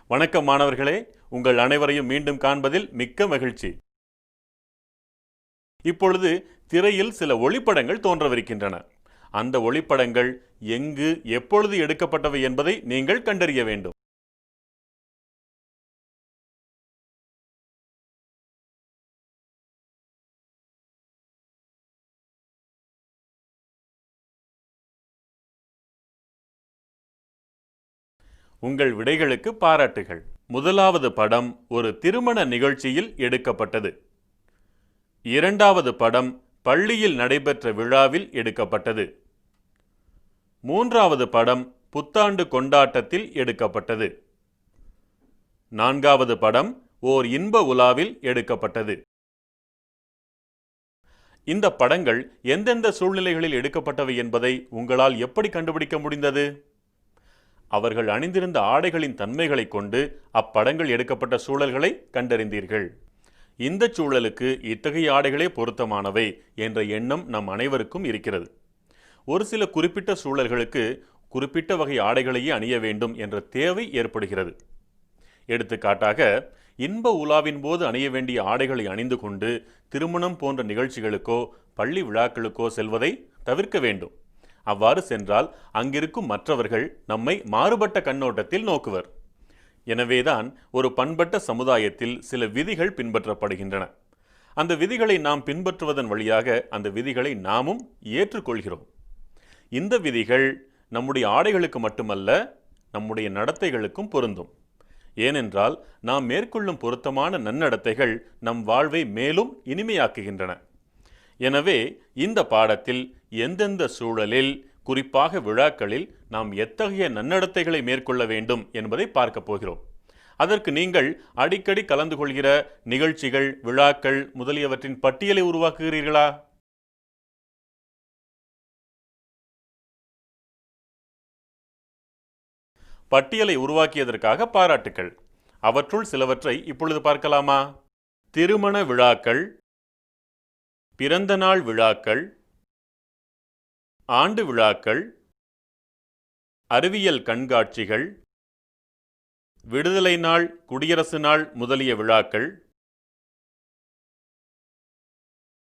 வணக்கம் மாணவர்களே, உங்கள் அனைவரையும் மீண்டும் காண்பதில் மிக்க மகிழ்ச்சி. இப்பொழுது திரையில் சில ஒளிப்படங்கள் தோன்றவிருக்கின்றன. அந்த ஒளிப்படங்கள் எங்கு எப்பொழுது எடுக்கப்பட்டவை என்பதை நீங்கள் கண்டறிய வேண்டும். உங்கள் விடைகளுக்கு பாராட்டுகள். முதலாவது படம் ஒரு திருமண நிகழ்ச்சியில் எடுக்கப்பட்டது. இரண்டாவது படம் பள்ளியில் நடைபெற்ற விழாவில் எடுக்கப்பட்டது. மூன்றாவது படம் புத்தாண்டு கொண்டாட்டத்தில் எடுக்கப்பட்டது. நான்காவது படம் ஓர் இன்ப உலாவில் எடுக்கப்பட்டது. இந்த படங்கள் எந்தெந்த சூழ்நிலைகளில் எடுக்கப்பட்டவை என்பதை உங்களால் எப்படி கண்டுபிடிக்க முடிந்தது? அவர்கள் அணிந்திருந்த ஆடைகளின் தன்மைகளை கொண்டு அப்படங்கள் எடுக்கப்பட்ட சூழல்களை கண்டறிந்தீர்கள். இந்த சூழலுக்கு இத்தகைய ஆடைகளே பொருத்தமானவை என்ற எண்ணம் நம் அனைவருக்கும் இருக்கிறது. ஒரு சில குறிப்பிட்ட சூழல்களுக்கு குறிப்பிட்ட வகை ஆடைகளையே அணிய வேண்டும் என்ற தேவை ஏற்படுகிறது. எடுத்துக்காட்டாக, இன்ப உலாவின் போது அணிய வேண்டிய ஆடைகளை அணிந்து கொண்டு திருமணம் போன்ற நிகழ்ச்சிகளுக்கோ பள்ளி விழாக்களுக்கோ செல்வதை தவிர்க்க வேண்டும். அவ்வாறு சென்றால் அங்கிருக்கும் மற்றவர்கள் நம்மை மாறுபட்ட கண்ணோட்டத்தில் நோக்குவர். எனவேதான் ஒரு பண்பட்ட சமுதாயத்தில் சில விதிகள் பின்பற்றப்படுகின்றன. அந்த விதிகளை நாம் பின்பற்றுவதன் வழியாக அந்த விதிகளை நாமும் ஏற்றுக்கொள்கிறோம். இந்த விதிகள் நம்முடைய ஆடைகளுக்கு மட்டுமல்ல, நம்முடைய நடத்தைகளுக்கும் பொருந்தும். ஏனென்றால் நாம் மேற்கொள்ளும் பொருத்தமான நன்னடத்தைகள் நம் வாழ்வை மேலும் இனிமையாக்குகின்றன. எனவே இந்த பாடத்தில் எந்தெந்த சூழலில், குறிப்பாக விழாக்களில் நாம் எத்தகைய நன்னடத்தைகளை மேற்கொள்ள வேண்டும் என்பதை பார்க்க போகிறோம். அதற்கு நீங்கள் அடிக்கடி கலந்து கொள்கிற நிகழ்ச்சிகள், விழாக்கள் முதலியவற்றின் பட்டியலை உருவாக்குகிறீர்களா? பட்டியலை உருவாக்கியதற்காக பாராட்டுக்கள். அவற்றுள் சிலவற்றை இப்பொழுது பார்க்கலாமா? திருமண விழாக்கள், பிறந்தநாள் விழாக்கள், ஆண்டு விழாக்கள், அறிவியல் கண்காட்சிகள், விடுதலை நாள், குடியரசு நாள் முதலிய விழாக்கள்,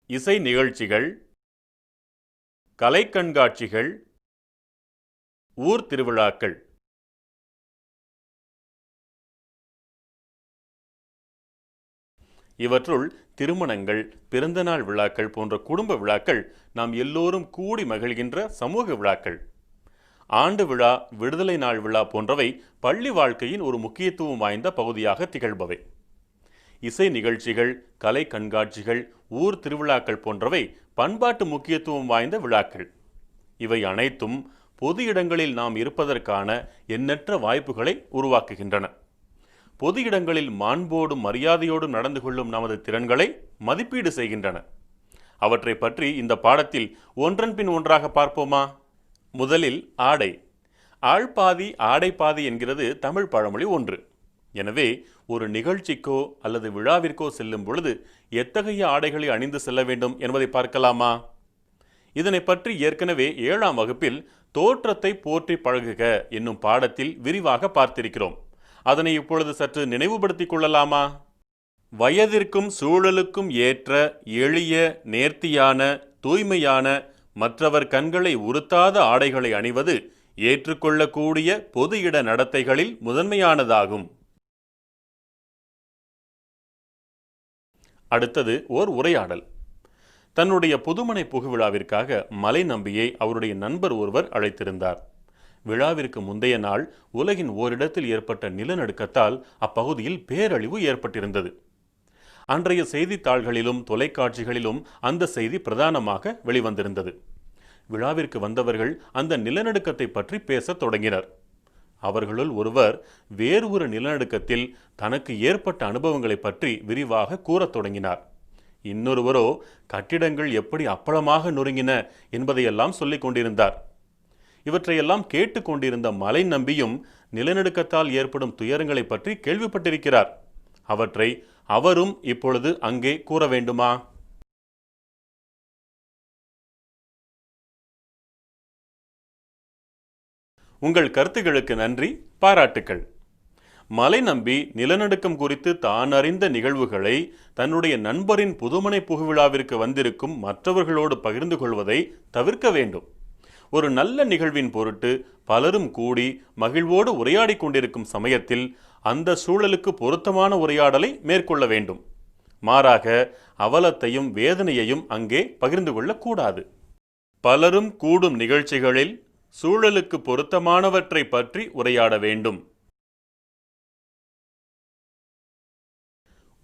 இசை நிகழ்ச்சிகள், கலை கண்காட்சிகள், ஊர் திருவிழாக்கள். இவற்றுள் திருமணங்கள், பிறந்தநாள் விழாக்கள் போன்ற குடும்ப விழாக்கள் நாம் எல்லோரும் கூடி மகிழ்கின்ற சமூக விழாக்கள். ஆண்டு விழா, விடுதலை நாள் விழா போன்றவை பள்ளி வாழ்க்கையின் ஒரு முக்கியத்துவம் வாய்ந்த பகுதியாக திகழ்பவை. இசை நிகழ்ச்சிகள், கலை கண்காட்சிகள், ஊர் திருவிழாக்கள் போன்றவை பண்பாட்டு முக்கியத்துவம் வாய்ந்த விழாக்கள். இவை அனைத்தும் பொது இடங்களில் நாம் இருப்பதற்கான எண்ணற்ற வாய்ப்புகளை உருவாக்குகின்றன. பொது இடங்களில் மாண்போடும் மரியாதையோடும் நடந்து கொள்ளும் நமது திறன்களை மதிப்பீடு செய்கின்றன. அவற்றை பற்றி இந்த பாடத்தில் ஒன்றன் பின் ஒன்றாக பார்ப்போமா? முதலில் ஆடை. ஆள் பாதி ஆடை பாதி என்கிறது தமிழ் பழமொழி ஒன்று. எனவே ஒரு நிகழ்ச்சிக்கோ அல்லது விழாவிற்கோ செல்லும் பொழுது எத்தகைய ஆடைகளை அணிந்து செல்ல வேண்டும் என்பதை பார்க்கலாமா? இதனை பற்றி ஏற்கனவே 7ஆம் வகுப்பில் தோற்றத்தை போற்றி பழகுக என்னும் பாடத்தில் விரிவாக பார்த்திருக்கிறோம். அதனை இப்பொழுது சற்று நினைவுபடுத்திக் கொள்ளலாமா? வயதிற்கும் சூழலுக்கும் ஏற்ற எளிய, நேர்த்தியான, தூய்மையான, மற்றவர் கண்களை உறுத்தாத ஆடைகளை அணிவது ஏற்றுக்கொள்ளக்கூடிய பொது இட நடத்தைகளில் முதன்மையானதாகும். அடுத்தது ஓர் உரையாடல். தன்னுடைய புதுமனை புகுவிழாவிற்காக மலை நம்பியை அவருடைய நண்பர் ஒருவர் அழைத்திருந்தார். விழாவிற்கு முந்தைய நாள் உலகின் ஓரிடத்தில் ஏற்பட்ட நிலநடுக்கத்தால் அப்பகுதியில் பேரழிவு ஏற்பட்டிருந்தது. அன்றைய செய்தித்தாள்களிலும் தொலைக்காட்சிகளிலும் அந்த செய்தி பிரதானமாக வெளிவந்திருந்தது. விழாவிற்கு வந்தவர்கள் அந்த நிலநடுக்கத்தை பற்றி பேசத் தொடங்கினர். அவர்களுள் ஒருவர் வேறு ஒரு நிலநடுக்கத்தில் தனக்கு ஏற்பட்ட அனுபவங்களை பற்றி விரிவாக கூறத் தொடங்கினார். இன்னொருவரோ கட்டிடங்கள் எப்படி அப்பளமாக நொறுங்கின என்பதையெல்லாம் சொல்லிக் கொண்டிருந்தார். இவற்றையெல்லாம் கேட்டுக்கொண்டிருந்த மலை நம்பியும் நிலநடுக்கத்தால் ஏற்படும் துயரங்களை பற்றி கேள்விப்பட்டிருக்கிறார். அவற்றை அவரும் இப்பொழுது அங்கே கூற வேண்டுமா? உங்கள் கருத்துகளுக்கு நன்றி, பாராட்டுக்கள். மலை நம்பி நிலநடுக்கம் குறித்து தான் அறிந்த நிகழ்வுகளை தன்னுடைய நண்பரின் புதுமனை புகுவிழாவிற்கு வந்திருக்கும் மற்றவர்களோடு பகிர்ந்து கொள்வதை தவிர்க்க வேண்டும். ஒரு நல்ல நிகழ்வின் பொருட்டு பலரும் கூடி மகிழ்வோடு உரையாடி கொண்டிருக்கும் சமயத்தில் அந்த சூழலுக்கு பொருத்தமான உரையாடலை மேற்கொள்ள வேண்டும். மாறாக அவலத்தையும் வேதனையையும் அங்கே பகிர்ந்து கொள்ளக்கூடாது. பலரும் கூடும் நிகழ்ச்சிகளில் சூழலுக்கு பொருத்தமானவற்றை பற்றி உரையாட வேண்டும்.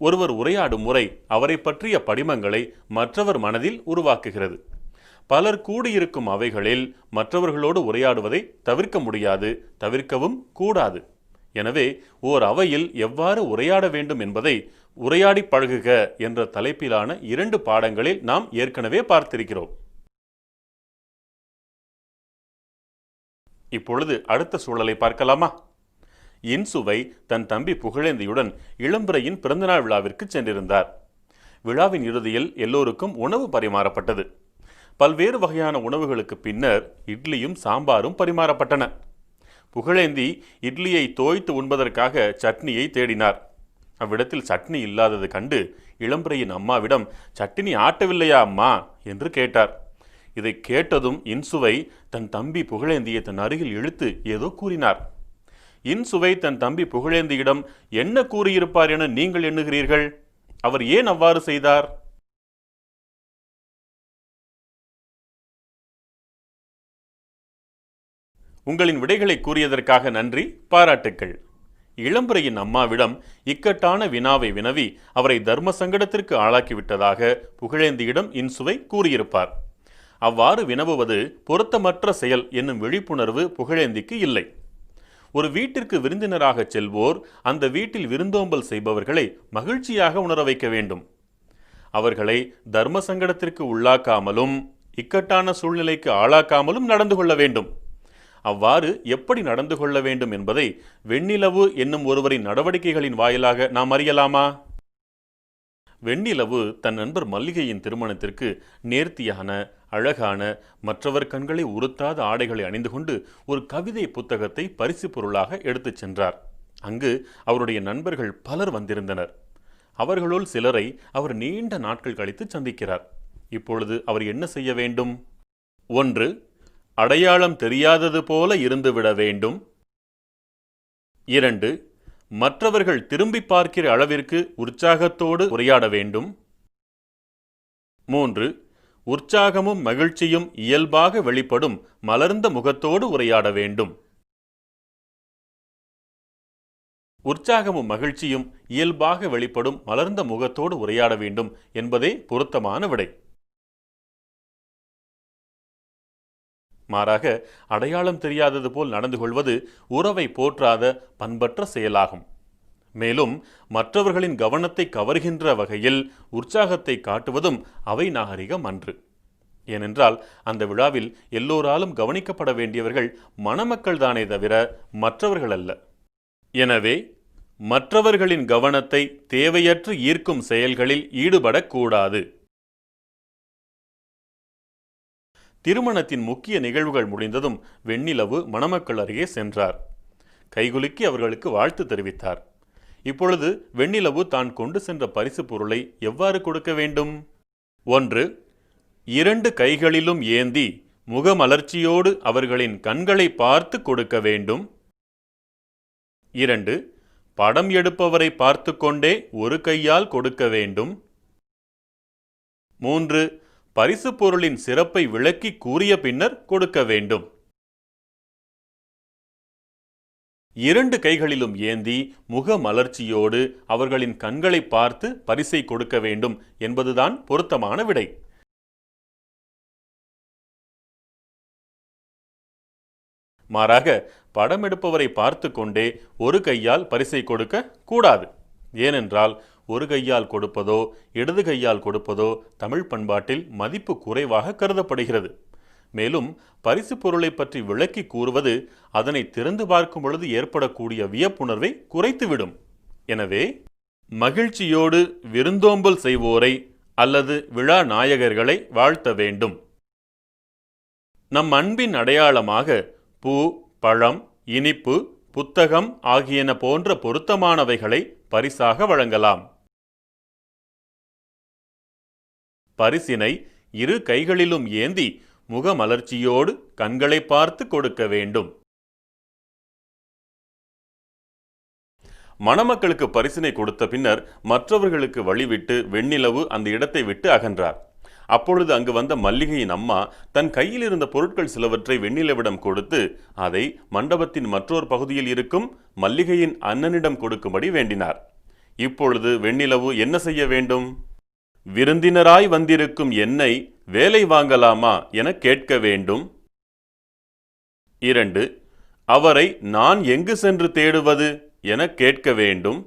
ஒருவர் உரையாடும் முறை அவரை பற்றிய படிமங்களை மற்றவர் மனதில் உருவாக்குகிறது. பலர் கூடியிருக்கும் அவைகளில் மற்றவர்களோடு உரையாடுவதை தவிர்க்க முடியாது, தவிர்க்கவும் கூடாது. எனவே ஓர் அவையில் எவ்வாறு உரையாட வேண்டும் என்பதை உரையாடி பழகுக என்ற தலைப்பிலான 2 பாடங்களில் நாம் ஏற்கனவே பார்த்திருக்கிறோம். இப்பொழுது அடுத்த சூழலை பார்க்கலாமா? இன்சுவை தன் தம்பி புகழேந்தியுடன் இளம்பிறையின் பிறந்தநாள் விழாவிற்கு சென்றிருந்தார். விழாவின் இறுதியில் எல்லோருக்கும் உணவு பரிமாறப்பட்டது. பல்வேறு வகையான உணவுகளுக்கு பின்னர் இட்லியும் சாம்பாரும் பரிமாறப்பட்டன. புகழேந்தி இட்லியை தோய்த்து உண்பதற்காக சட்னியை தேடினார். அவ்விடத்தில் சட்னி இல்லாதது கண்டு இளம்பிறையின் அம்மாவிடம், சட்னி ஆட்டவில்லையா அம்மா என்று கேட்டார். இதை கேட்டதும் இன்சுவை தன் தம்பி புகழேந்தியை தன் அருகில் இழுத்து ஏதோ கூறினார். இன்சுவை தன் தம்பி புகழேந்தியிடம் என்ன கூறியிருப்பார் என நீங்கள் எண்ணுகிறீர்கள்? அவர் ஏன் அவ்வாறு செய்தார்? உங்களின் விடைகளை கூறியதற்காக நன்றி, பாராட்டுக்கள். இளம்பிறையின் அம்மாவிடம் இக்கட்டான வினாவை வினவி அவரை தர்ம சங்கடத்திற்கு ஆளாக்கிவிட்டதாக புகழேந்தியிடம் இன்சுவை கூறியிருப்பார். அவ்வாறு வினவுவது பொருத்தமற்ற செயல் என்னும் விழிப்புணர்வு புகழேந்திக்கு இல்லை. ஒரு வீட்டிற்கு விருந்தினராக செல்வோர் அந்த வீட்டில் விருந்தோம்பல் செய்பவர்களை மகிழ்ச்சியாக உணர வைக்க வேண்டும். அவர்களை தர்ம சங்கடத்திற்கு உள்ளாக்காமலும் இக்கட்டான சூழ்நிலைக்கு ஆளாக்காமலும் நடந்து கொள்ள வேண்டும். அவ்வாறு எப்படி நடந்து கொள்ள வேண்டும் என்பதை வெண்ணிலவு என்னும் ஒருவரின் நடவடிக்கைகளின் வாயிலாக நாம் அறியலாமா? வெண்ணிலவு தன் நண்பர் மல்லிகையின் திருமணத்திற்கு நேர்த்தியான, அழகான, மற்றவர் கண்களை உறுத்தாத ஆடைகளை அணிந்து கொண்டு ஒரு கவிதை புத்தகத்தை பரிசு பொருளாக எடுத்துச் சென்றார். அங்கு அவருடைய நண்பர்கள் பலர் வந்திருந்தனர். அவர்களுள் சிலரை அவர் நீண்ட நாட்கள் கழித்து சந்திக்கிறார். இப்பொழுது அவர் என்ன செய்ய வேண்டும்? 1. அடையாளம் தெரியாதது போல இருந்துவிட வேண்டும். 2. மற்றவர்கள் திரும்பி பார்க்கிற அளவிற்கு உற்சாகத்தோடு உரையாட வேண்டும். 3. உற்சாகமும் மகிழ்ச்சியும் இயல்பாக வெளிப்படும் மலர்ந்த முகத்தோடு உரையாட வேண்டும். உற்சாகமும் மகிழ்ச்சியும் இயல்பாக வெளிப்படும் மலர்ந்த முகத்தோடு உரையாட வேண்டும் என்பதே பொருத்தமான விடை. மாறாக அடையாளம் தெரியாதது போல் நடந்து கொள்வது உறவை போற்றாத பண்பற்ற செயலாகும். மேலும் மற்றவர்களின் கவனத்தை கவர்கின்ற வகையில் உற்சாகத்தை காட்டுவதும் அவை நாகரிகம் அன்று. ஏனென்றால் அந்த விழாவில் எல்லோராலும் கவனிக்கப்பட வேண்டியவர்கள் மணமக்கள் தானே தவிர மற்றவர்கள் அல்ல. எனவே மற்றவர்களின் கவனத்தை தேவையற்று ஈர்க்கும் செயல்களில் ஈடுபடக்கூடாது. திருமணத்தின் முக்கிய நிகழ்வுகள் முடிந்ததும் வெண்ணிலவு மணமக்கள் அருகே சென்றார். கைகுலுக்கி அவர்களுக்கு வாழ்த்து தெரிவித்தார். இப்பொழுது வெண்ணிலவு தான் கொண்டு சென்ற பரிசு பொருளை எவ்வாறு கொடுக்க வேண்டும்? 1. 2 கைகளிலும் ஏந்தி முகமலர்ச்சியோடு அவர்களின் கண்களை பார்த்து கொடுக்க வேண்டும். 2. படம் எடுப்பவரை பார்த்து கொண்டே ஒரு கையால் கொடுக்க வேண்டும். 3. பரிசு பொருளின் சிறப்பை விளக்கி கூறிய பின்னர் கொடுக்க வேண்டும். 2 கைகளிலும் ஏந்தி முக மலர்ச்சியோடு அவர்களின் கண்களை பார்த்து பரிசை கொடுக்க வேண்டும் என்பதுதான் பொருத்தமான விடை. மாறாக படம் எடுப்பவரை பார்த்து கொண்டே ஒரு கையால் பரிசை கொடுக்க கூடாது. ஏனென்றால் ஒரு கையால் கொடுப்பதோ இடது கையால் கொடுப்பதோ தமிழ் பண்பாட்டில் மதிப்பு குறைவாக கருதப்படுகிறது. மேலும் பரிசு பொருளை பற்றி விளக்கி கூறுவது அதனை திறந்து பார்க்கும் பொழுது ஏற்படக்கூடிய வியப்புணர்வை குறைத்துவிடும். எனவே மகிழ்ச்சியோடு விருந்தோம்பல் செய்வோரை அல்லது விழா நாயகர்களை வாழ்த்த வேண்டும். நம் அன்பின் அடையாளமாக பூ, பழம், இனிப்பு, புத்தகம் ஆகியன போன்ற பொருத்தமானவைகளை பரிசாக வழங்கலாம். பரிசினை இரு கைகளிலும் ஏந்தி முகமலர்ச்சியோடு கண்களை பார்த்து கொடுக்க வேண்டும். மணமக்களுக்கு பரிசினை கொடுத்த பின்னர் மற்றவர்களுக்கு வழிவிட்டு வெண்ணிலவு அந்த இடத்தை விட்டு அகன்றார். அப்பொழுது அங்கு வந்த மல்லிகையின் அம்மா தன் கையில் இருந்த பொருட்கள் சிலவற்றை வெண்ணிலவிடம் கொடுத்து அதை மண்டபத்தின் மற்றொரு பகுதியில் இருக்கும் மல்லிகையின் அண்ணனிடம் கொடுக்கும்படி வேண்டினார். இப்பொழுது வெண்ணிலவு என்ன செய்ய வேண்டும்? விருந்தினராய் வந்திருக்கும் என்னை வேலை வாங்கலாமா என கேட்க வேண்டும். 2. அவரை நான் எங்கு சென்று தேடுவது என கேட்க வேண்டும்.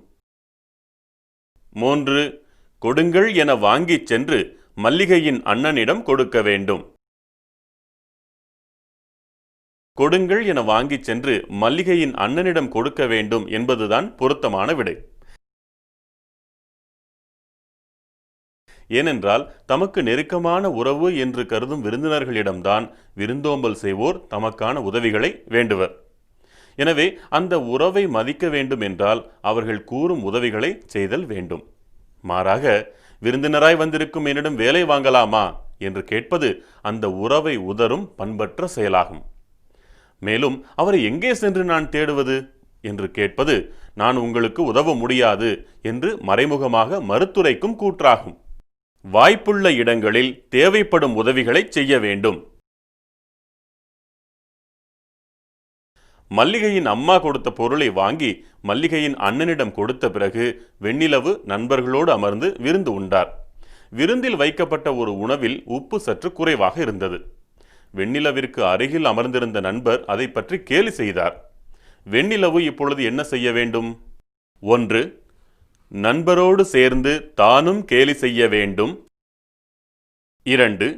3. கொடுங்கள் என வாங்கிச் சென்று மல்லிகையின் அண்ணனிடம் கொடுக்க வேண்டும். கொடுங்கள் என வாங்கிச் சென்று மல்லிகையின் அண்ணனிடம் கொடுக்க வேண்டும் என்பதுதான் பொருத்தமான விடை. ஏனென்றால் தமக்கு நெருக்கமான உறவு என்று கருதும் விருந்தினர்களிடம்தான் விருந்தோம்பல் செய்வோர் தமக்கான உதவிகளை வேண்டுவர். எனவே அந்த உறவை மதிக்க வேண்டும் என்றால் அவர்கள் கூறும் உதவிகளை செய்தல் வேண்டும். மாறாக விருந்தினராய் வந்திருக்கும் என்னிடம் வேலை வாங்கலாமா என்று கேட்பது அந்த உறவை உதரும் பண்பற்ற செயலாகும். மேலும் அவரை எங்கே சென்று நான் தேடுவது என்று கேட்பது நான் உங்களுக்கு உதவ முடியாது என்று மறைமுகமாக மறுத்துரைக்கும் கூற்றாகும். வாய்ப்புள்ள இடங்களில் தேவைப்படும் உதவிகளை செய்ய வேண்டும். மல்லிகையின் அம்மா கொடுத்த பொருளை வாங்கி மல்லிகையின் அண்ணனிடம் கொடுத்த பிறகு வெண்ணிலவு நண்பர்களோடு அமர்ந்து விருந்து உண்டார். விருந்தில் வைக்கப்பட்ட ஒரு உணவில் உப்பு சற்று குறைவாக இருந்தது. வெண்ணிலவிற்கு அருகில் அமர்ந்திருந்த நண்பர் அதை பற்றி கேலி செய்தார். வெண்ணிலவு இப்பொழுது என்ன செய்ய வேண்டும்? 1. நண்பரோடு சேர்ந்து தானும் கேலி செய்ய வேண்டும். 2.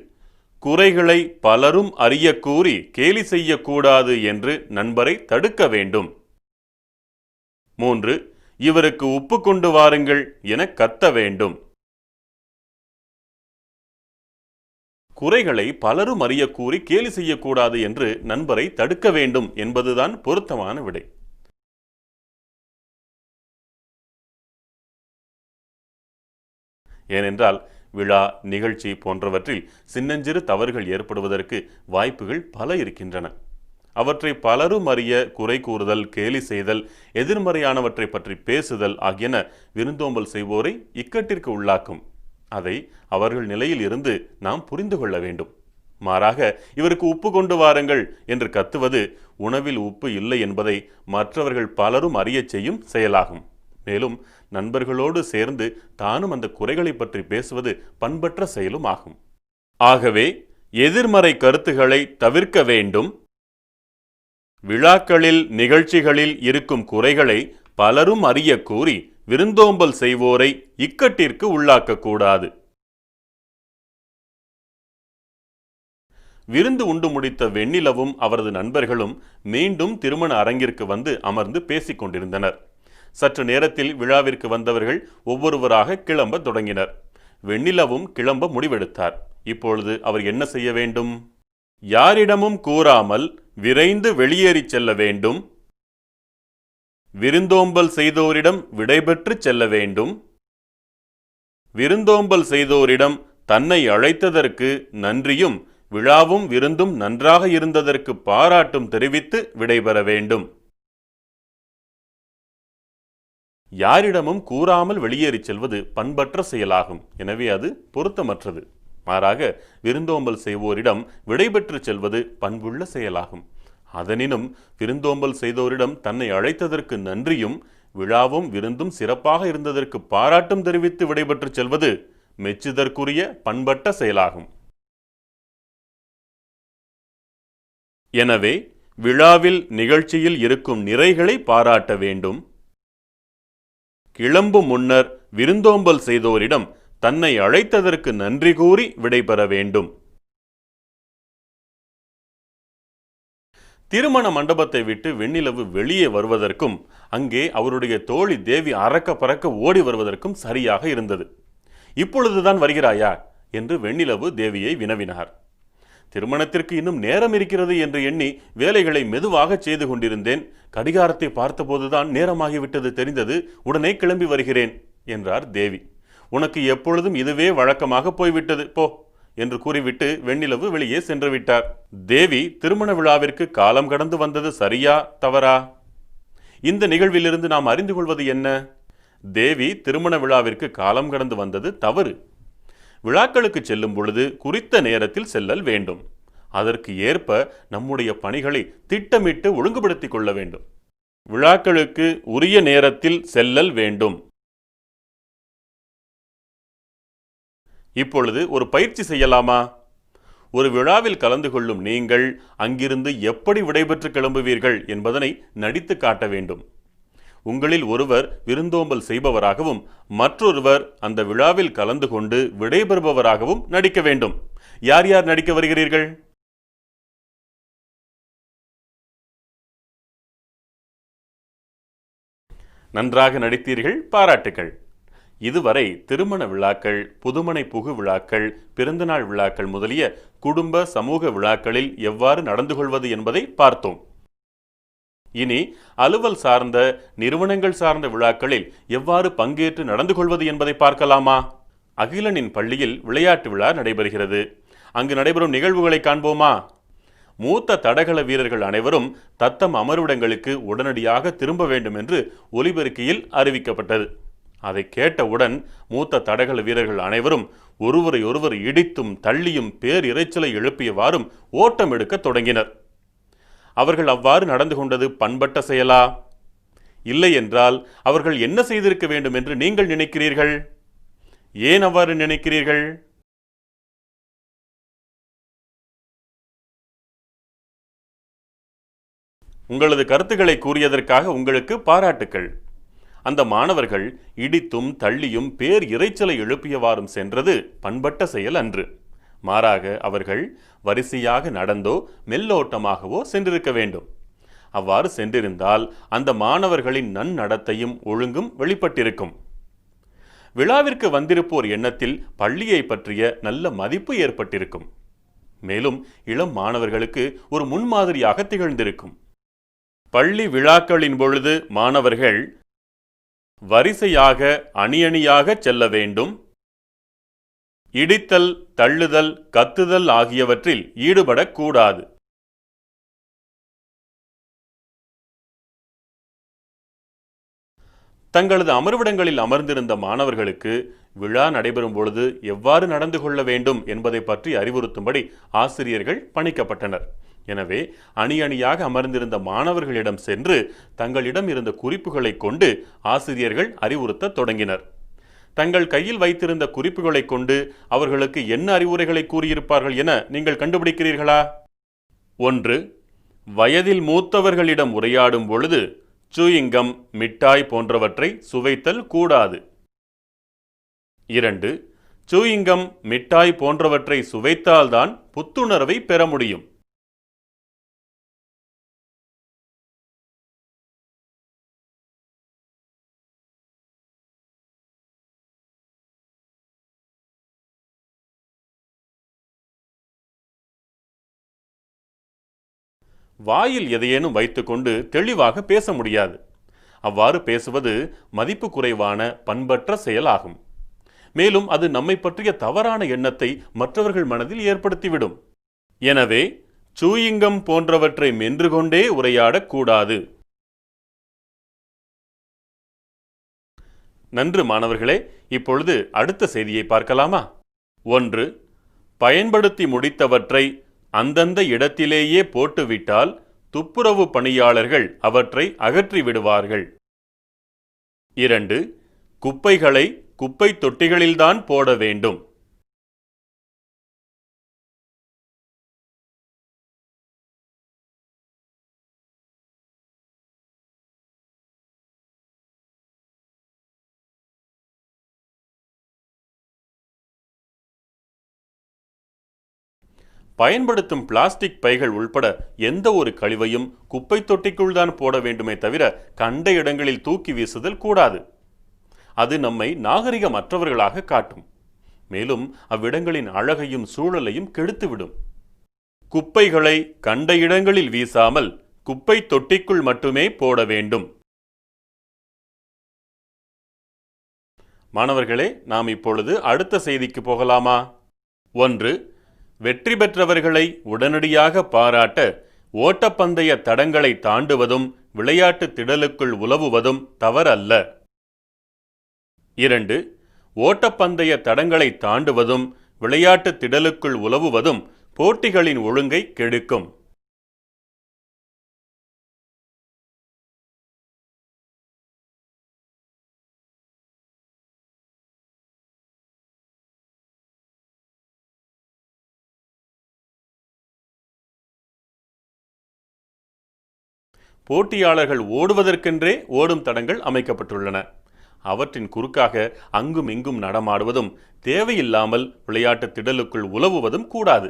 குறைகளை பலரும் அறிய கூறி கேலி செய்யக்கூடாது என்று நண்பரை தடுக்க வேண்டும். 3. இவருக்கு உப்பு கொண்டு வாருங்கள் என கத்த வேண்டும். குறைகளை பலரும் அறிய கூறி கேலி செய்யக்கூடாது என்று நண்பரை தடுக்க வேண்டும் என்பதுதான் பொருத்தமான விடை. ஏனென்றால் விழா, நிகழ்ச்சி போன்றவற்றில் சின்னஞ்சிறு தவறுகள் ஏற்படுவதற்கு வாய்ப்புகள் பல இருக்கின்றன. அவற்றை பலரும் அறிய குறை கூறுதல், கேலி செய்தல், எதிர்மறையானவற்றை பற்றி பேசுதல் ஆகியன விருந்தோம்பல் செய்வோரை இக்கட்டிற்கு உள்ளாக்கும். அதை அவர்கள் நிலையில் இருந்து நாம் புரிந்து கொள்ள வேண்டும். மாறாக இவருக்கு உப்பு கொண்டு வாருங்கள் என்று கத்துவது உணவில் உப்பு இல்லை என்பதை மற்றவர்கள் பலரும் அறிய செய்யும் செயலாகும். மேலும் நண்பர்களோடு சேர்ந்து தானும் அந்த குறைகளை பற்றி பேசுவது பண்பற்ற செயலும் ஆகும். ஆகவே எதிர்மறை கருத்துக்களை தவிர்க்க வேண்டும். விழாக்களில், நிகழ்ச்சிகளில் இருக்கும் குறைகளை பலரும் அறிய கூறி விருந்தோம்பல் செய்வோரை இக்கட்டிற்கு உள்ளாக்கக்கூடாது. விருந்து உண்டு முடித்த வெண்ணிலவும் அவரது நண்பர்களும் மீண்டும் திருமண அரங்கிற்கு வந்து அமர்ந்து பேசிக் கொண்டிருந்தனர். சற்று நேரத்தில் விழாவிற்கு வந்தவர்கள் ஒவ்வொருவராக கிளம்ப தொடங்கினர். வெண்ணிலவும் கிளம்ப முடிவெடுத்தார். இப்பொழுது அவர் என்ன செய்ய வேண்டும்? யாரிடமும் கூறாமல் விரைந்து வெளியேறிச் செல்ல வேண்டும். விருந்தோம்பல் செய்தோரிடம் விடைபெற்று செல்ல வேண்டும். விருந்தோம்பல் செய்தோரிடம் தன்னை அழைத்ததற்கு நன்றியும் விழாவும் விருந்தும் நன்றாக இருந்ததற்கு பாராட்டும் தெரிவித்து விடைபெற வேண்டும். யாரிடமும் கூறாமல் வெளியேறிச் செல்வது பண்பற்ற செயலாகும். எனவே அது பொருத்தமற்றது. மாறாக விருந்தோம்பல் செய்வோரிடம் விடைபெற்று செல்வது பண்புள்ள செயலாகும். அதனினும் விருந்தோம்பல் செய்தோரிடம் தன்னை அழைத்ததற்கு நன்றியும் விழாவும் விருந்தும் சிறப்பாக இருந்ததற்கு பாராட்டும் தெரிவித்து விடைபெற்று செல்வது மெச்சுதற்குரிய பண்பட்ட செயலாகும். எனவே விழாவில், நிகழ்ச்சியில் இருக்கும் நிறைகளை பாராட்ட வேண்டும். கிளம்பும் முன்னர் விருந்தோம்பல் செய்தோரிடம் தன்னை அழைத்ததற்கு நன்றி கூறி விடைபெற வேண்டும். திருமண மண்டபத்தை விட்டு வெண்ணிலவு வெளியே வருவதற்கும் அங்கே அவருடைய தோழி தேவி அறக்க பறக்க ஓடி வருவதற்கும் சரியாக இருந்தது. இப்பொழுதுதான் வருகிறாயா என்று வெண்ணிலவு தேவியை வினவினார். திருமணத்திற்கு இன்னும் நேரம் இருக்கிறது என்று எண்ணி வேலைகளை மெதுவாக செய்து கொண்டிருந்தேன். கடிகாரத்தை பார்த்தபோதுதான் நேரமாகிவிட்டது தெரிந்தது. உடனே கிளம்பி வருகிறேன் என்றார் தேவி. உனக்கு எப்பொழுதும் இதுவே வழக்கமாக போய்விட்டது, போ என்று கூறிவிட்டு வெண்ணிலவு வெளியே சென்று விட்டார். தேவி திருமண விழாவிற்கு காலம் கடந்து வந்தது சரியா தவறா? இந்த நிகழ்விலிருந்து நாம் அறிந்து கொள்வது என்ன? தேவி திருமண விழாவிற்கு காலம் கடந்து வந்தது தவறு. விழாக்களுக்கு செல்லும் பொழுது குறித்த நேரத்தில் செல்லல் வேண்டும். அதற்கு ஏற்ப நம்முடைய பணிகளை திட்டமிட்டு ஒழுங்குபடுத்திக் கொள்ள வேண்டும். விழாக்களுக்கு உரிய நேரத்தில் செல்லல் வேண்டும். இப்பொழுது ஒரு பயிற்சி செய்யலாமா? ஒரு விழாவில் கலந்து கொள்ளும் நீங்கள் அங்கிருந்து எப்படி விடைபெற்று கிளம்புவீர்கள் என்பதனை நடித்து காட்ட வேண்டும். உங்களில் ஒருவர் விருந்தோம்பல் செய்பவராகவும் மற்றொருவர் அந்த விழாவில் கலந்து கொண்டு விடைபெறுபவராகவும் நடிக்க வேண்டும். யார் யார் நடிக்க வருகிறீர்கள்? நன்றாக நடித்தீர்கள், பாராட்டுக்கள். இதுவரை திருமண விழாக்கள், புதுமனை புகு விழாக்கள், பிறந்தநாள் விழாக்கள் முதலிய குடும்ப சமூக விழாக்களில் எவ்வாறு நடந்து கொள்வது என்பதை பார்த்தோம். இனி அலுவல் சார்ந்த, நிறுவனங்கள் சார்ந்த விழாக்களில் எவ்வாறு பங்கேற்று நடந்து கொள்வது என்பதை பார்க்கலாமா? அகிலனின் பள்ளியில் விளையாட்டு விழா நடைபெறுகிறது. அங்கு நடைபெறும் நிகழ்வுகளை காண்போமா? மூத்த தடகள வீரர்கள் அனைவரும் தத்தம் அமர்விடங்களுக்கு உடனடியாக திரும்ப வேண்டும் என்று ஒலிபெருக்கியில் அறிவிக்கப்பட்டது. அதை கேட்டவுடன் மூத்த தடகள வீரர்கள் அனைவரும் ஒருவரை ஒருவர் இடித்தும் தள்ளியும் பேர் இரைச்சலை எழுப்பியவாறும் ஓட்டம் எடுக்க தொடங்கினர். அவர்கள் அவ்வாறு நடந்து கொண்டது பண்பட்ட செயலா? இல்லை என்றால் அவர்கள் என்ன செய்திருக்க வேண்டும் என்று நீங்கள் நினைக்கிறீர்கள்? ஏன் அவ்வாறு நினைக்கிறீர்கள்? உங்களது கருத்துக்களை கூறியதற்காக உங்களுக்கு பாராட்டுக்கள். அந்த மாணவர்கள் இடித்தும் தள்ளியும் பேர் இரைச்சலை எழுப்பியவாறும் சென்றது பண்பட்ட செயல் அன்று. மாறாக அவர்கள் வரிசையாக நடந்தோ மெல்லோட்டமாகவோ சென்றிருக்க வேண்டும். அவ்வாறு சென்றிருந்தால் அந்த மாணவர்களின் நன்னடத்தையும் ஒழுங்கும் வெளிப்பட்டிருக்கும். விழாவிற்கு வந்திருப்போர் எண்ணத்தில் பள்ளியை பற்றிய நல்ல மதிப்பு ஏற்பட்டிருக்கும். மேலும் இளம் மாணவர்களுக்கு ஒரு முன்மாதிரியாக திகழ்ந்திருக்கும். பள்ளி விழாக்களின் பொழுது மாணவர்கள் வரிசையாக அணியணியாக செல்ல வேண்டும். இடித்தல், தள்ளுதல், கத்துதல் ஆகியவற்றில் ஈடுபடக்கூடாது. தங்களது அமர்விடங்களில் அமர்ந்திருந்த மாணவர்களுக்கு விழா நடைபெறும் பொழுது எவ்வாறு நடந்து கொள்ள வேண்டும் என்பதை பற்றி அறிவுறுத்தும்படி ஆசிரியர்கள் பணிக்கப்பட்டனர். எனவே அணி அணியாக அமர்ந்திருந்த மாணவர்களிடம் சென்று தங்களிடம் இருந்த குறிப்புகளை கொண்டு ஆசிரியர்கள் அறிவுறுத்த தொடங்கினர். தங்கள் கையில் வைத்திருந்த குறிப்புகளை கொண்டு அவர்களுக்கு என்ன அறிவுரைகளை கூறியிருப்பார்கள் என நீங்கள் கண்டுபிடிக்கிறீர்களா? 1. வயதில் மூத்தவர்களிடம் உரையாடும் பொழுது சூயிங்கம், மிட்டாய் போன்றவற்றை சுவைத்தல் கூடாது. 2. சூயிங்கம், மிட்டாய் போன்றவற்றை சுவைத்தால்தான் புத்துணர்வை பெற முடியும். 'வாயில் எதையேனும் வைத்துக்கொண்டு தெளிவாக பேச முடியாது. அவ்வாறு பேசுவது மதிப்பு குறைவான பண்பற்ற செயல் ஆகும். மேலும் அது நம்மை பற்றிய தவறான எண்ணத்தை மற்றவர்கள் மனதில் ஏற்படுத்திவிடும். எனவே சூயிங்கம் போன்றவற்றை மென்று கொண்டே உரையாடக்கூடாது. நன்று மாணவர்களே, இப்பொழுது அடுத்த செய்தியை பார்க்கலாமா? 1. பயன்படுத்தி முடித்தவற்றை அந்தந்த இடத்திலேயே போட்டுவிட்டால் துப்புரவு பணியாளர்கள் அவற்றை அகற்றி விடுவார்கள். 2. குப்பைகளை குப்பை தொட்டிகளில்தான் போட வேண்டும். 'பயன்படுத்தும் பிளாஸ்டிக் பைகள் உள்பட எந்த ஒரு கழிவையும் குப்பை தொட்டிக்குள் தான் போட வேண்டுமே தவிர கண்ட இடங்களில் தூக்கி வீசுதல் கூடாது. அது நம்மை நாகரிகமற்றவர்களாக காட்டும். மேலும் அவ்விடங்களின் அழகையும் சூழலையும் கெடுத்துவிடும். குப்பைகளை கண்ட இடங்களில் வீசாமல் குப்பை தொட்டிக்குள் மட்டுமே போட வேண்டும். மாணவர்களே, நாம் இப்பொழுது அடுத்த செய்திக்கு போகலாமா? 1. வெற்றி பெற்றவர்களை உடனடியாக பாராட்ட ஓட்டப்பந்தய தடங்களை தாண்டுவதும் விளையாட்டு திடலுக்குள் உலவுவதும் தவறல்ல. 2. ஓட்டப்பந்தய தடங்களை தாண்டுவதும் விளையாட்டு திடலுக்குள் உலவுவதும் போட்டிகளின் ஒழுங்கை கெடுக்கும். போட்டியாளர்கள் ஓடுவதற்கென்றே ஓடும் தடங்கள் அமைக்கப்பட்டுள்ளன. அவற்றின் குறுக்காக அங்கும் இங்கும் நடமாடுவதும் தேவையில்லாமல் விளையாட்டு திடலுக்குள் உலவுவதும் கூடாது.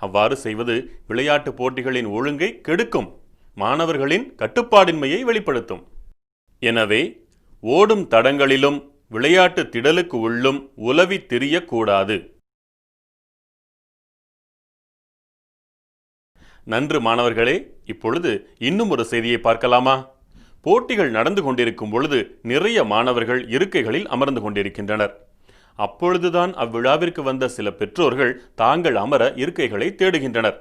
அவ்வாறு செய்வது விளையாட்டு போட்டிகளின் ஒழுங்கை கெடுக்கும், மாணவர்களின் கட்டுப்பாடின்மையை வெளிப்படுத்தும். எனவே ஓடும் தடங்களிலும் விளையாட்டு திடலுக்கு உள்ளும் உலவி திரியக்கூடாது. நன்று மாணவர்களே, இப்பொழுது இன்னும் ஒரு செய்தியை பார்க்கலாமா? போட்டிகள் நடந்து கொண்டிருக்கும் பொழுது நிறைய மாணவர்கள் இருக்கைகளில் அமர்ந்து கொண்டிருக்கின்றனர். அப்பொழுதுதான் அவ்விழாவிற்கு வந்த சில பெற்றோர்கள் தாங்கள் அமர இருக்கைகளை தேடுகின்றனர்.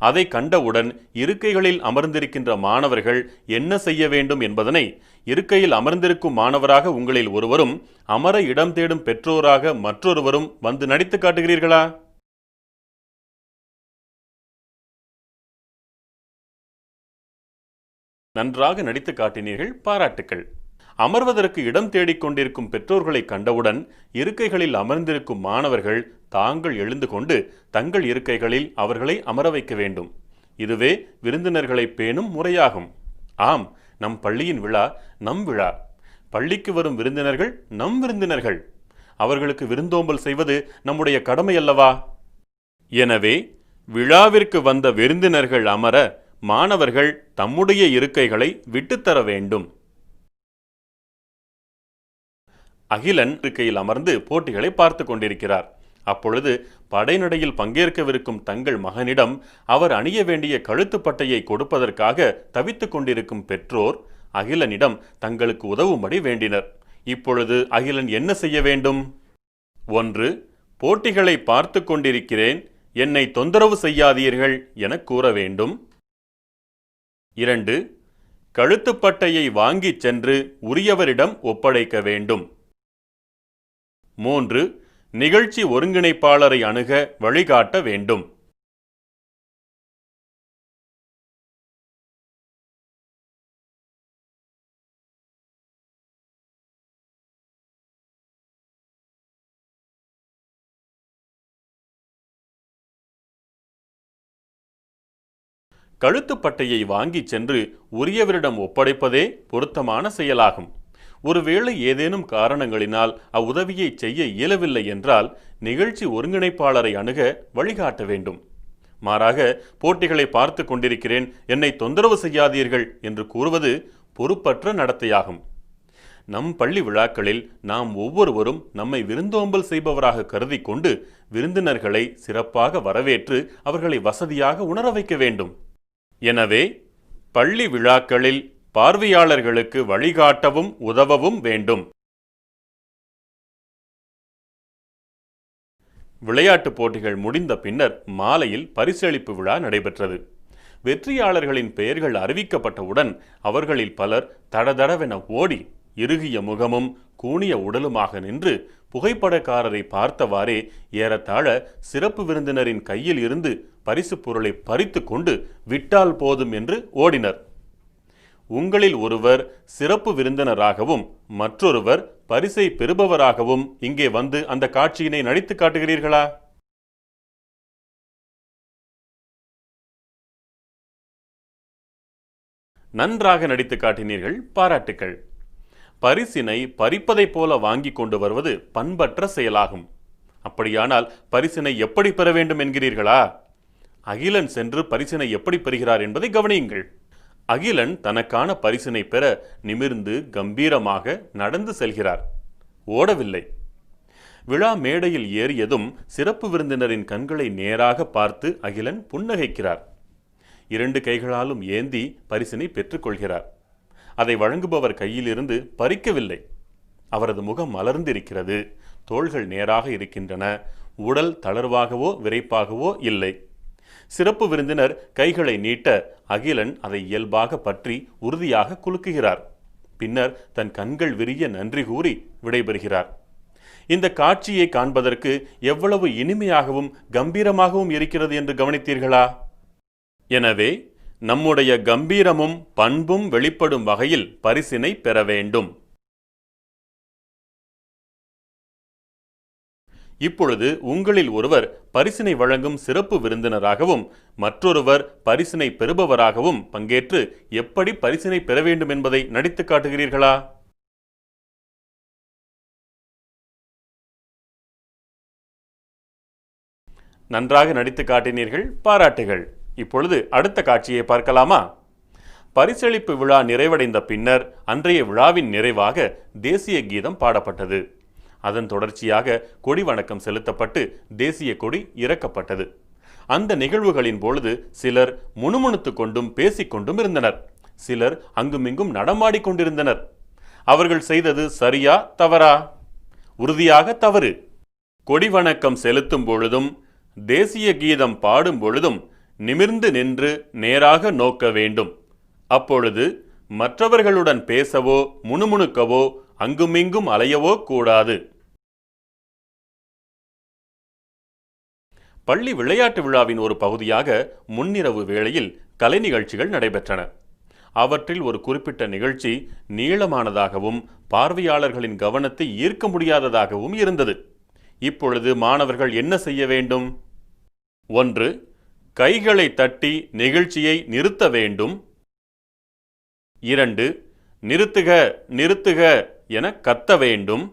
அதை கண்டவுடன் இருக்கைகளில் அமர்ந்திருக்கின்ற மாணவர்கள் என்ன செய்ய வேண்டும் என்பதனை இருக்கையில் அமர்ந்திருக்கும் மாணவராக உங்களில் ஒருவரும் அமர இடம் தேடும் பெற்றோராக மற்றொருவரும் வந்து நடித்து காட்டுகிறீர்களா? நன்றாக நடித்து காட்டினீர்கள், பாராட்டுக்கள். அமர்வதற்கு இடம் தேடிக்கொண்டிருக்கும் பெற்றோர்களை கண்டவுடன் இருக்கைகளில் அமர்ந்திருக்கும் மாணவர்கள் தாங்கள் எழுந்து கொண்டு தங்கள் இருக்கைகளில் அவர்களை அமர வைக்க வேண்டும். இதுவே விருந்தினர்களை பேணும் முறையாகும். ஆம், நம் பள்ளியின் விழா நம் விழா. பள்ளிக்கு வரும் விருந்தினர்கள் நம் விருந்தினர்கள். அவர்களுக்கு விருந்தோம்பல் செய்வது நம்முடைய கடமை அல்லவா? எனவே விழாவிற்கு வந்த விருந்தினர்கள் அமர மாணவர்கள் தம்முடைய இருக்கைகளை விட்டுத்தர வேண்டும். அகிலன் இருக்கையில் அமர்ந்து போட்டிகளை பார்த்து கொண்டிருக்கிறார். அப்பொழுது படைநடையில் பங்கேற்கவிருக்கும் தங்கள் மகனிடம் அவர் அணிய வேண்டிய கழுத்துப்பட்டையை கொடுப்பதற்காக தவித்துக் கொண்டிருக்கும் பெற்றோர் அகிலனிடம் தங்களுக்கு உதவும்படி வேண்டினர். இப்பொழுது அகிலன் என்ன செய்ய வேண்டும்? 1. போட்டிகளை பார்த்து கொண்டிருக்கிறேன், என்னை தொந்தரவு செய்யாதீர்கள் என கூற வேண்டும். 2. கழுத்துப்பட்டையை வாங்கிச் சென்று உரியவரிடம் ஒப்படைக்க வேண்டும். 3. நிகழ்ச்சி ஒருங்கிணைப்பாளரை அணுக வழிகாட்ட வேண்டும். கழுத்துப்பட்டையை வாங்கிச் சென்று உரியவரிடம் ஒப்படைப்பதே பொருத்தமான செயலாகும். ஒருவேளை ஏதேனும் காரணங்களினால் அவ்வுதவியை செய்ய இயலவில்லை என்றால் நிகழ்ச்சி ஒருங்கிணைப்பாளரை அணுக வழிகாட்ட வேண்டும். மாறாக போட்டிகளை பார்த்து கொண்டிருக்கிறேன், என்னை தொந்தரவு செய்யாதீர்கள் என்று கூறுவது பொறுப்பற்ற நடத்தையாகும். நம் பள்ளி விழாக்களில் நாம் ஒவ்வொருவரும் நம்மை விருந்தோம்பல் செய்பவராக கருதி கொண்டு விருந்தினர்களை சிறப்பாக வரவேற்று அவர்களை வசதியாக உணர வைக்க வேண்டும். எனவே பள்ளி விழாக்களில் பார்வையாளர்களுக்கு வழிகாட்டவும் உதவவும் வேண்டும். விளையாட்டுப் போட்டிகள் முடிந்த பின்னர் மாலையில் பரிசளிப்பு விழா நடைபெற்றது. வெற்றியாளர்களின் பெயர்கள் அறிவிக்கப்பட்டவுடன் அவர்களில் பலர் தடதடவென ஓடி இறுகிய முகமும் கூனிய உடலுமாக நின்று புகைப்படக்காரரை பார்த்தவாறே ஏறத்தாழ சிறப்பு விருந்தினரின் கையில் இருந்து பரிசு பொருளை பறித்து கொண்டு விட்டால் போதும் என்று ஓடினர். உங்களில் ஒருவர் சிறப்பு விருந்தினராகவும் மற்றொருவர் பரிசை பெறுபவராகவும் இங்கே வந்து அந்த காட்சியினை நடித்து காட்டுகிறீர்களா? நன்றாக நடித்து காட்டினீர்கள், பாராட்டுக்கள். பரிசினை பறிப்பதைப் போல வாங்கி கொண்டு வருவது பண்பற்ற செயலாகும். அப்படியானால் பரிசினை எப்படி பெற வேண்டும் என்கிறீர்களா? அகிலன் சென்று பரிசினை எப்படி பெறுகிறார் என்பதை கவனியுங்கள். அகிலன் தனக்கான பரிசினை பெற நிமிர்ந்து கம்பீரமாக நடந்து செல்கிறார், ஓடவில்லை. விழா மேடையில் ஏறியதும் சிறப்பு விருந்தினரின் கண்களை நேராக பார்த்து அகிலன் புன்னகைக்கிறார். 2 கைகளாலும் ஏந்தி பரிசினை பெற்றுக்கொள்கிறார். அதை வழங்குபவர் கையிலிருந்து பறிக்கவில்லை. அவரது முகம் மலர்ந்திருக்கிறது. தோள்கள் நேராக இருக்கின்றன. உடல் தளர்வாகவோ விரைப்பாகவோ இல்லை. சிறப்பு விருந்தினர் கைகளை நீட்ட அகிலன் அதை இயல்பாக பற்றி உறுதியாக குலுக்குகிறார். பின்னர் தன் கண்கள் விரிய நன்றி கூறி விடைபெறுகிறார். இந்த காட்சியை காண்பதற்கு எவ்வளவு இனிமையாகவும் கம்பீரமாகவும் இருக்கிறது என்று கவனித்தீர்களா? எனவே நம்முடைய கம்பீரமும் பண்பும் வெளிப்படும் வகையில் பரிசினை பெற வேண்டும். இப்பொழுது உங்களில் ஒருவர் பரிசினை வழங்கும் சிறப்பு விருந்தினராகவும் மற்றொருவர் பரிசினை பெறுபவராகவும் பங்கேற்று எப்படி பரிசினை பெற வேண்டும் என்பதை நடித்து காட்டுகிறீர்களா? நன்றாக நடித்து காட்டினீர்கள், பாராட்டுகள். இப்பொழுது அடுத்த காட்சியை பார்க்கலாமா? பரிசளிப்பு விழா நிறைவடைந்த பின்னர் அன்றைய விழாவின் நிறைவாக தேசிய கீதம் பாடப்பட்டது. அதன் தொடர்ச்சியாக கொடி வணக்கம் செலுத்தப்பட்டு தேசிய கொடி இறக்கப்பட்டது. அந்த நிகழ்வுகளின் பொழுது சிலர் முணுமுணுத்துக் கொண்டும் பேசிக்கொண்டும் இருந்தனர். சிலர் அங்குமிங்கும் நடமாடிக்கொண்டிருந்தனர். அவர்கள் செய்தது சரியா தவறா? உறுதியாக தவறு. கொடி வணக்கம் செலுத்தும் பொழுதும் தேசிய கீதம் பாடும் பொழுதும் நிமிர்ந்து நின்று நேராக நோக்க வேண்டும். அப்பொழுது மற்றவர்களுடன் பேசவோ முணுமுணுக்கவோ அங்குமிங்கும் அலையவோ கூடாது. பள்ளி விளையாட்டு விழாவின் ஒரு பகுதியாக முன்னிரவு வேளையில் கலை நிகழ்ச்சிகள் நடைபெற்றன. அவற்றில் ஒரு குறிப்பிட்ட நிகழ்ச்சி நீளமானதாகவும் பார்வையாளர்களின் கவனத்தை ஈர்க்க முடியாததாகவும் இருந்தது. இப்பொழுது மாணவர்கள் என்ன செய்ய வேண்டும்? 1. கைகளை தட்டி நிகழ்ச்சியை நிறுத்த வேண்டும். 2. நிறுத்துக நிறுத்துக என கத்த வேண்டும்.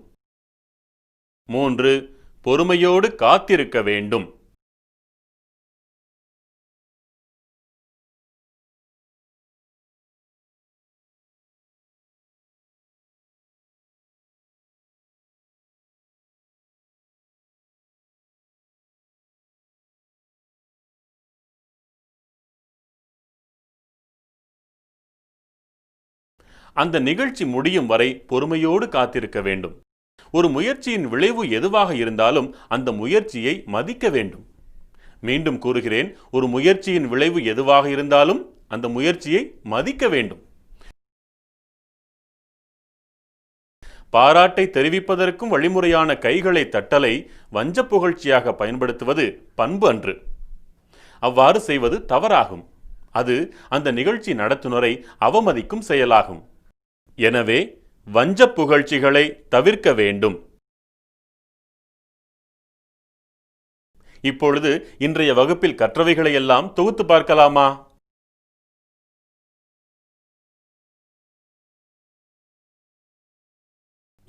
3. பொறுமையோடு காத்திருக்க வேண்டும். அந்த நிகழ்ச்சி முடியும் வரை பொறுமையோடு காத்திருக்க வேண்டும். ஒரு முயற்சியின் விளைவு எதுவாக இருந்தாலும் அந்த முயற்சியை மதிக்க வேண்டும். மீண்டும் கூறுகிறேன், ஒரு முயற்சியின் விளைவு எதுவாக இருந்தாலும் அந்த முயற்சியை மதிக்க வேண்டும். பாராட்டை தெரிவிப்பதற்கும் வழிமுறையான கைகளை தட்டலை வஞ்ச புகழ்ச்சியாக பயன்படுத்துவது பண்பு அன்று. அவ்வாறு செய்வது தவறாகும். அது அந்த நிகழ்ச்சி நடத்துனரை அவமதிக்கும் செயலாகும். எனவே வஞ்ச புகழ்ச்சிகளை தவிர்க்க வேண்டும். இப்பொழுது இன்றைய வகுப்பில் கற்றவைகளை எல்லாம் தொகுத்து பார்க்கலாமா?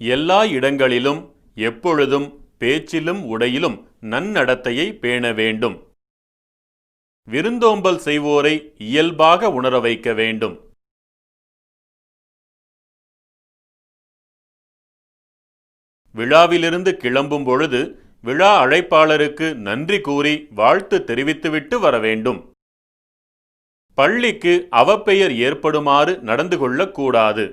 எல்லா இடங்களிலும் எப்பொழுதும் பேச்சிலும் உடையிலும் நன்னடத்தையை பேண வேண்டும். விருந்தோம்பல் செய்வோரை இயல்பாக உணர வைக்க வேண்டும். விழாவிலிருந்து கிளம்பும் பொழுது விழா அழைப்பாளருக்கு நன்றி கூறி வாழ்த்து தெரிவித்துவிட்டு வர வேண்டும். பள்ளிக்கு அவப்பெயர் ஏற்படுமாறு நடந்து கொள்ளக்கூடாது.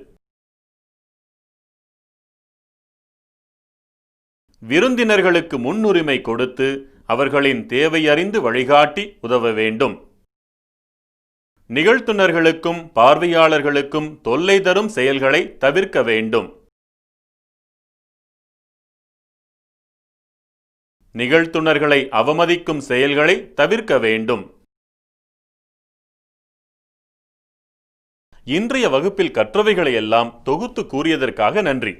விருந்தினர்களுக்கு முன்னுரிமை கொடுத்து அவர்களின் தேவையறிந்து வழிகாட்டி உதவ வேண்டும். நிகழ்த்துனர்களுக்கும் பார்வையாளர்களுக்கும் தொல்லை தரும் செயல்களை தவிர்க்க வேண்டும். நிகழ்த்துனர்களை அவமதிக்கும் செயல்களை தவிர்க்க வேண்டும். இன்றைய வகுப்பில் கற்றவைகளை எல்லாம் தொகுத்து கூறியதற்காக நன்றி.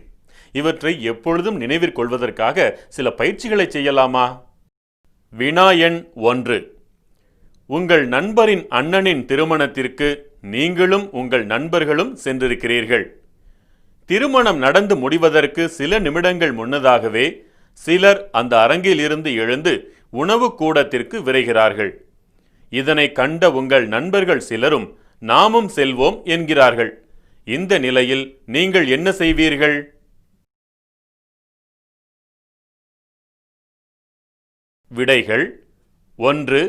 இவற்றை எப்பொழுதும் நினைவிற்கொள்வதற்காக சில பயிற்சிகளை செய்யலாமா? வினா எண் 1. உங்கள் நண்பரின் அண்ணனின் திருமணத்திற்கு நீங்களும் உங்கள் நண்பர்களும் சென்றிருக்கிறீர்கள். திருமணம் நடந்து முடிவதற்கு சில நிமிடங்கள் முன்னதாகவே சிலர் அந்த அரங்கில் இருந்து எழுந்து உணவு கூடத்திற்கு விரைகிறார்கள். இதனை கண்ட உங்கள் நண்பர்கள் சிலரும் நாமும் செல்வோம் என்கிறார்கள். இந்த நிலையில் நீங்கள் என்ன செய்வீர்கள்? விடைகள்: 1.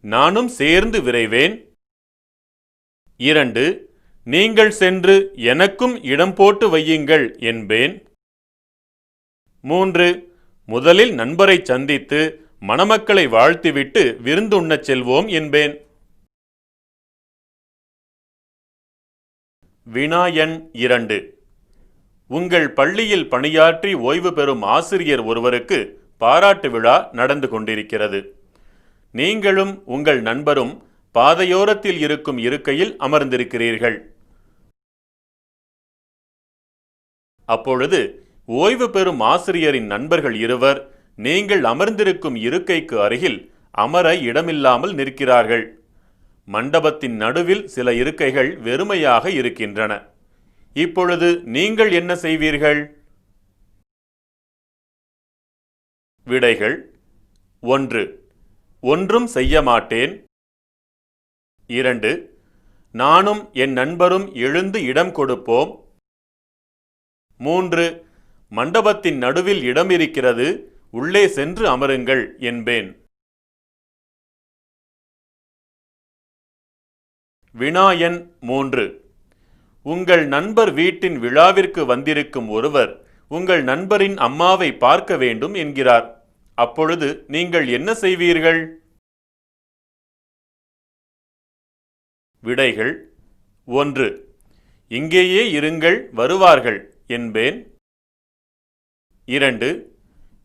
நானும் சேர்ந்து விரைவேன். 2. நீங்கள் சென்று எனக்கும் இடம் போட்டு வையுங்கள் என்பேன். 3. முதலில் நண்பரை சந்தித்து மணமக்களை வாழ்த்திவிட்டு விருந்துண்ணச் செல்வோம் என்பேன். வினா எண் 2. உங்கள் பள்ளியில் பணியாற்றி ஓய்வு பெறும் ஆசிரியர் ஒருவருக்கு பாராட்டு விழா நடந்து கொண்டிருக்கிறது. நீங்களும் உங்கள் நண்பரும் பாதையோரத்தில் இருக்கும் இருக்கையில் அமர்ந்திருக்கிறீர்கள். அப்பொழுது ஓய்வு பெறும் ஆசிரியரின் நண்பர்கள் இருவர் நீங்கள் அமர்ந்திருக்கும் இருக்கைக்கு அருகில் அமர இடமில்லாமல் நிற்கிறார்கள். மண்டபத்தின் நடுவில் சில இருக்கைகள் வெறுமையாக இருக்கின்றன. இப்பொழுது நீங்கள் என்ன செய்வீர்கள்? விடைகள்: 1. ஒன்றும் செய்ய மாட்டேன். 2. நானும் என் நண்பரும் எழுந்து இடம் கொடுப்போம். 3. மண்டபத்தின் நடுவில் இடம் இருக்கிறது, உள்ளே சென்று அமருங்கள் என்பேன். வினா எண் 3. உங்கள் நண்பர் வீட்டின் விழாவிற்கு வந்திருக்கும் ஒருவர் உங்கள் நண்பரின் அம்மாவை பார்க்க வேண்டும் என்கிறார். அப்பொழுது நீங்கள் என்ன செய்வீர்கள்? விடைகள்: 1. இங்கேயே இருங்கள், வருவார்கள் என்பேன். 2.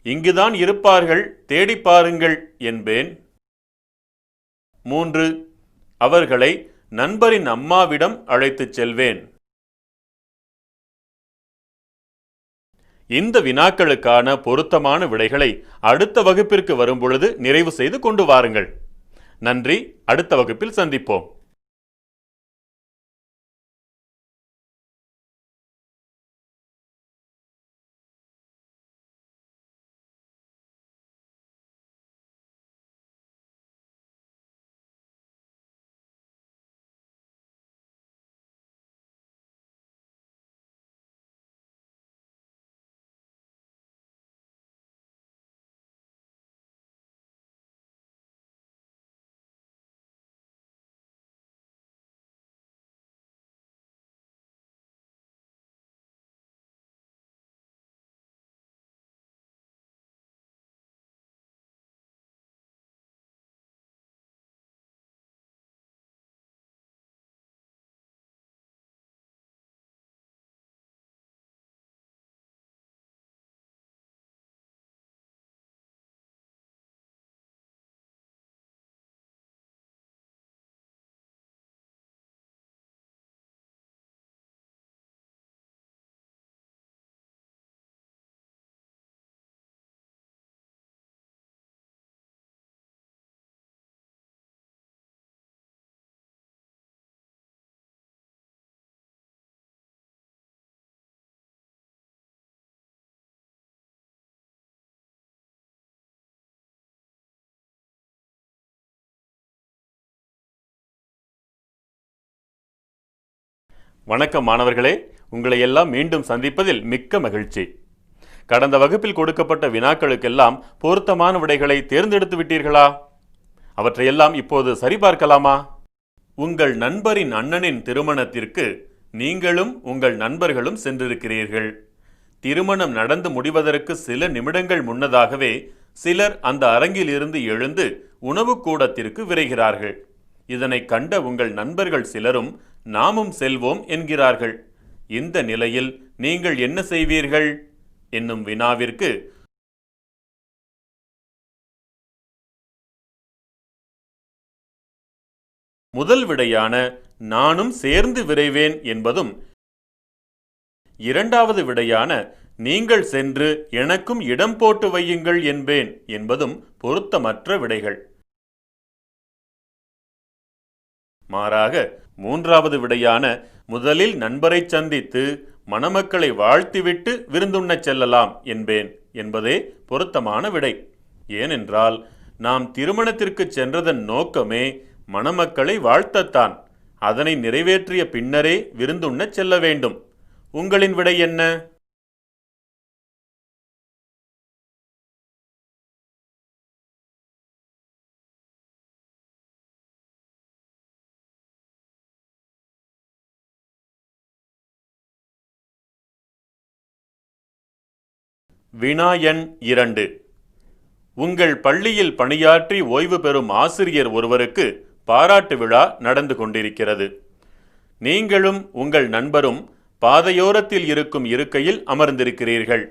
இங்குதான் இருப்பார்கள், தேடி பாருங்கள் என்பேன். 3. அவர்களை நண்பரின் அம்மாவிடம் அழைத்துச் செல்வேன். இந்த வினாக்களுக்கான பொருத்தமான விடைகளை அடுத்த வகுப்பிற்கு வரும்பொழுது நிறைவு செய்து கொண்டு வாருங்கள். நன்றி. அடுத்த வகுப்பில் சந்திப்போம். வணக்கம் மாணவர்களே, உங்களை எல்லாம் மீண்டும் சந்திப்பதில் மிக்க மகிழ்ச்சி. கடந்த வகுப்பில் கொடுக்கப்பட்ட வினாக்களுக்கெல்லாம் பொருத்தமான விடைகளை தேர்ந்தெடுத்து விட்டீர்களா? அவற்றையெல்லாம் இப்போது சரிபார்க்கலாமா? உங்கள் நண்பரின் அண்ணனின் திருமணத்திற்கு நீங்களும் உங்கள் நண்பர்களும் சென்றிருக்கிறீர்கள். திருமணம் நடந்து முடிவதற்கு சில நிமிடங்கள் முன்னதாகவே சிலர் அந்த அரங்கில் இருந்து எழுந்து உணவு கூடத்திற்கு விரைகிறார்கள். இதனை கண்ட உங்கள் நண்பர்கள் சிலரும் நாமும் செல்வோம் என்கிறார்கள். இந்த நிலையில் நீங்கள் என்ன செய்வீர்கள் என்னும் வினாவிற்கு முதல் விடையான நானும் சேர்ந்து விரைவேன் என்பதும், இரண்டாவது விடையான நீங்கள் சென்று எனக்கும் இடம் போட்டு வையுங்கள் என்பேன் என்பதும் பொருத்தமற்ற விடைகள். மாறாக மூன்றாவது விடையான முதலில் நண்பரை சந்தித்து மணமக்களை வாழ்த்திவிட்டு விருந்துண்ணச் செல்லலாம் என்பேன் என்பதே பொருத்தமான விடை. ஏனென்றால் நாம் திருமணத்திற்கு சென்றதன் நோக்கமே மணமக்களை வாழ்த்தத்தான். அதனை நிறைவேற்றிய பின்னரே விருந்துண்ணச் செல்ல வேண்டும். உங்களின் விடை என்ன? வினா எண் 2. உங்கள் பள்ளியில் பணியாற்றி ஓய்வு பெறும் ஆசிரியர் ஒருவருக்கு பாராட்டு விழா நடந்து கொண்டிருக்கிறது. நீங்களும் உங்கள் நண்பரும் பாதையோரத்தில் இருக்கும் இருக்கையில் அமர்ந்திருக்கிறீர்கள்.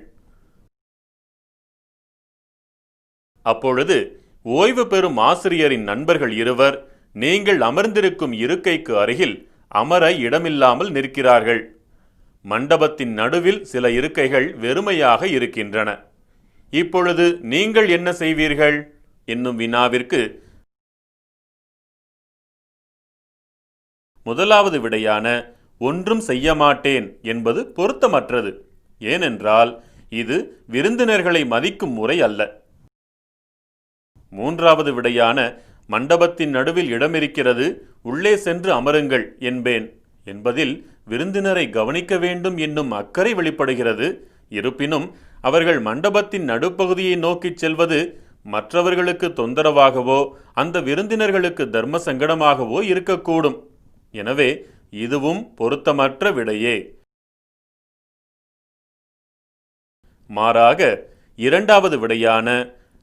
அப்பொழுது ஓய்வு பெறும் ஆசிரியரின் நண்பர்கள் இருவர் நீங்கள் அமர்ந்திருக்கும் இருக்கைக்கு அருகில் அமர இடமில்லாமல் நிற்கிறார்கள். மண்டபத்தின் நடுவில் சில இருக்கைகள் வெறுமையாக இருக்கின்றன. இப்பொழுது நீங்கள் என்ன செய்வீர்கள் என்னும் வினாவிற்கு முதலாவது விடையான ஒன்றும் செய்ய மாட்டேன் என்பது பொருத்தமற்றது. ஏனென்றால் இது விருந்தினர்களை மதிக்கும் முறை அல்ல. மூன்றாவது விடையான மண்டபத்தின் நடுவில் இடமிருக்கிறது, உள்ளே சென்று அமருங்கள் என்பேன் என்பதில் விருந்தினரை கவனிக்க வேண்டும் என்னும் அக்கறை வெளிப்படுகிறது. இருப்பினும் அவர்கள் மண்டபத்தின் நடுப்பகுதியை நோக்கிச் செல்வது மற்றவர்களுக்கு தொந்தரவாகவோ அந்த விருந்தினர்களுக்கு தர்ம சங்கடமாகவோ இருக்கக்கூடும். எனவே இதுவும் பொருத்தமற்ற விடையே. மாறாக இரண்டாவது விடையான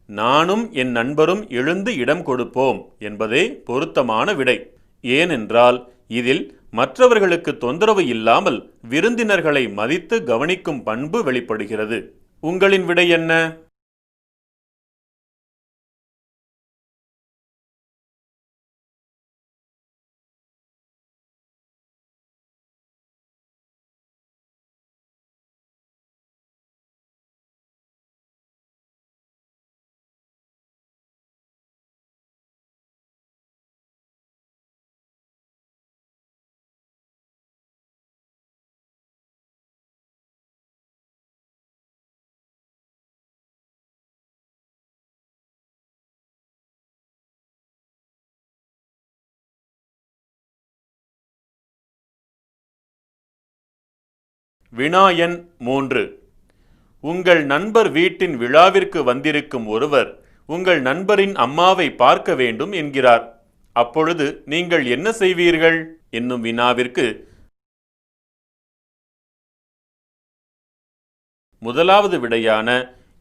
நானும் என் நண்பரும் எழுந்து இடம் கொடுப்போம் என்பதே பொருத்தமான விடை. ஏனென்றால் இதில் மற்றவர்களுக்கு தொந்தரவு இல்லாமல் விருந்தினர்களை மதித்து கவனிக்கும் பண்பு வெளிப்படுகிறது. உங்களின் விடை என்ன? வினா எண் 3. உங்கள் நண்பர் வீட்டின் விழாவிற்கு வந்திருக்கும் ஒருவர் உங்கள் நண்பரின் அம்மாவை பார்க்க வேண்டும் என்கிறார். அப்பொழுது நீங்கள் என்ன செய்வீர்கள் என்னும் வினாவிற்கு முதலாவது விடையான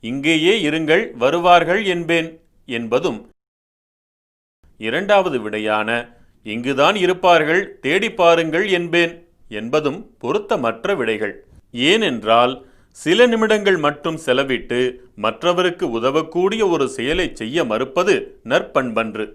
இங்கேயே இருங்கள், வருவார்கள் என்பேன் என்பதும், இரண்டாவது விடையான இங்குதான் இருப்பார்கள், தேடி பாருங்கள் என்பேன் என்பதும் பொருத்தமற்ற விடைகள். ஏனென்றால் சில நிமிடங்கள் மட்டும் செலவிட்டு மற்றவருக்கு உதவக்கூடிய ஒரு செயலை செய்ய மறுப்பது நற்பண்பன்று.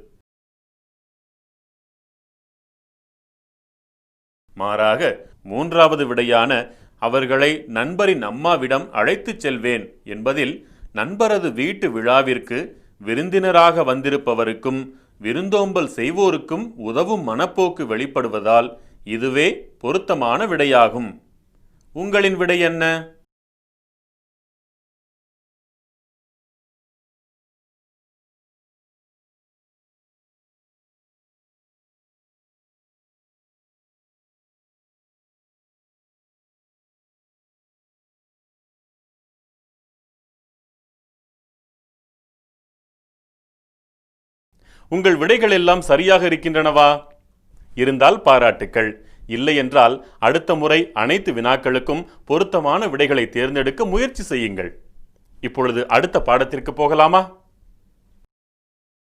மாறாக மூன்றாவது விடையான அவர்களை நண்பரின் அம்மாவிடம் அழைத்துச் செல்வேன் என்பதில் நண்பரது வீட்டு விழாவிற்கு விருந்தினராக வந்திருப்பவருக்கும் விருந்தோம்பல் செய்வோருக்கும் உதவும் மனப்போக்கு வெளிப்படுவதால் இதுவே பொருத்தமான விடையாகும். உங்களின் விடை என்ன? உங்கள் விடைகள் எல்லாம் சரியாக இருக்கின்றனவா? இருந்தால் பாராட்டுக்கள். இல்லை என்றால் அடுத்த முறை அனைத்து வினாக்களுக்கும் பொருத்தமான விடைகளை தேர்ந்தெடுக்க முயற்சி செய்யுங்கள். இப்பொழுது அடுத்த பாடத்திற்கு போகலாமா?